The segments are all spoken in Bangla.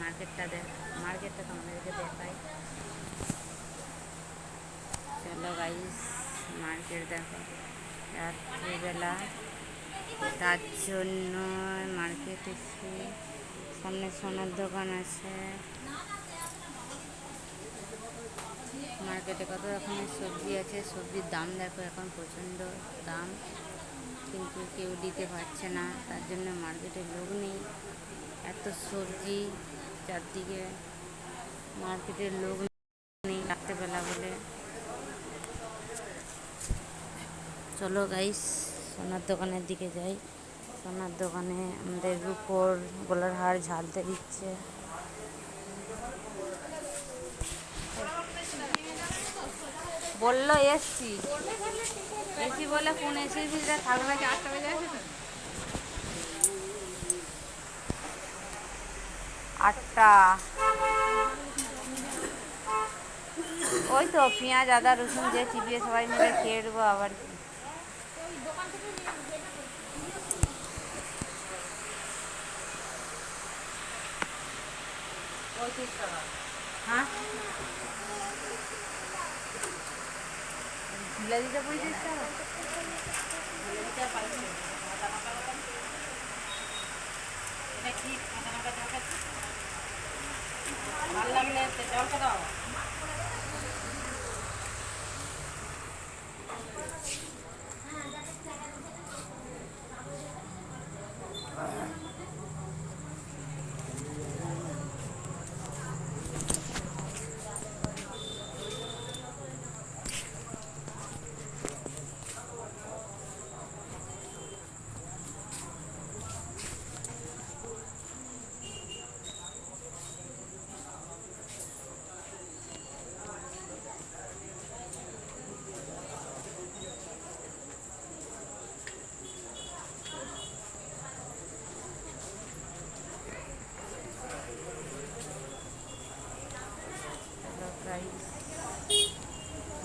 মার্কেটটা তোমাদেরকে দেখাই। চলো গাইস, মার্কেট দেখো রাত্রিবেলা, তার জন্য মার্কেট এসে সামনে সোনার দোকান আছে। মার্কেটে কত রকমের সবজি আছে, সবজির দাম দেখো এখন প্রচণ্ড দাম, কিন্তু কেউ দিতে পারছে না, তার জন্য মার্কেটে লোক নেই। এত সবজি চারদিকে, মার্কেটের লোক নেই রাত্রেবেলা বলে। চলো গাইস, সোনার দোকানের দিকে যাই। সোনার দোকানে আমাদের রূপোর গলার হার ঝালতে দিচ্ছে। বললো এসছি এসি বলে কোন এসির ভিতরে থাকবে, 4টা বেজে গেছে তো, 8টা। ওই তো পেঁয়াজ আদা রসুন যে চিবিয়ে সবাই মিলে খেয়ে দেবো আবার কি। হ্যাঁ, জিলাপিটা 35 টাকা। ভালো লাগলে জলটা দাও।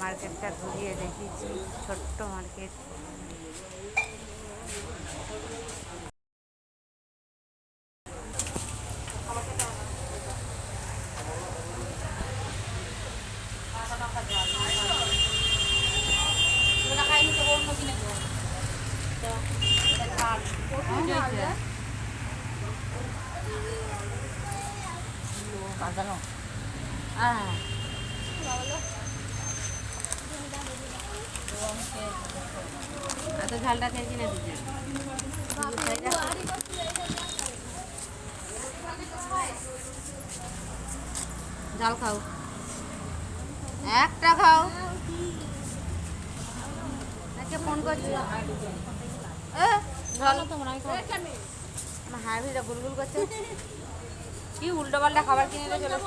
মার্কেটটা ঘুরিয়ে দেখিয়েছি, ছোট্ট মার্কেট। এত ঝালটা খেয়েছি না দিদি, ঝাল খাও, একটা খাও। নাকি ফোন করছি, হ্যাঁ ভিড়া গুলগুল করছে, কি উল্টো পাল্টা খাবার কিনে চলে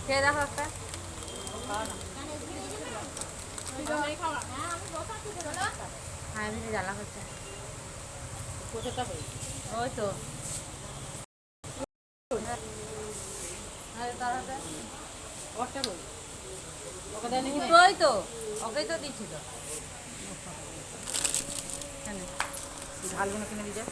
খেয়ে দেখো একটা। হ্যাঁ ভিড়ে জ্বালা হচ্ছে, ওই তো ওই তো ওকেই তো দিচ্ছি তো, ঝালগুলো কিনে দিচ্ছে।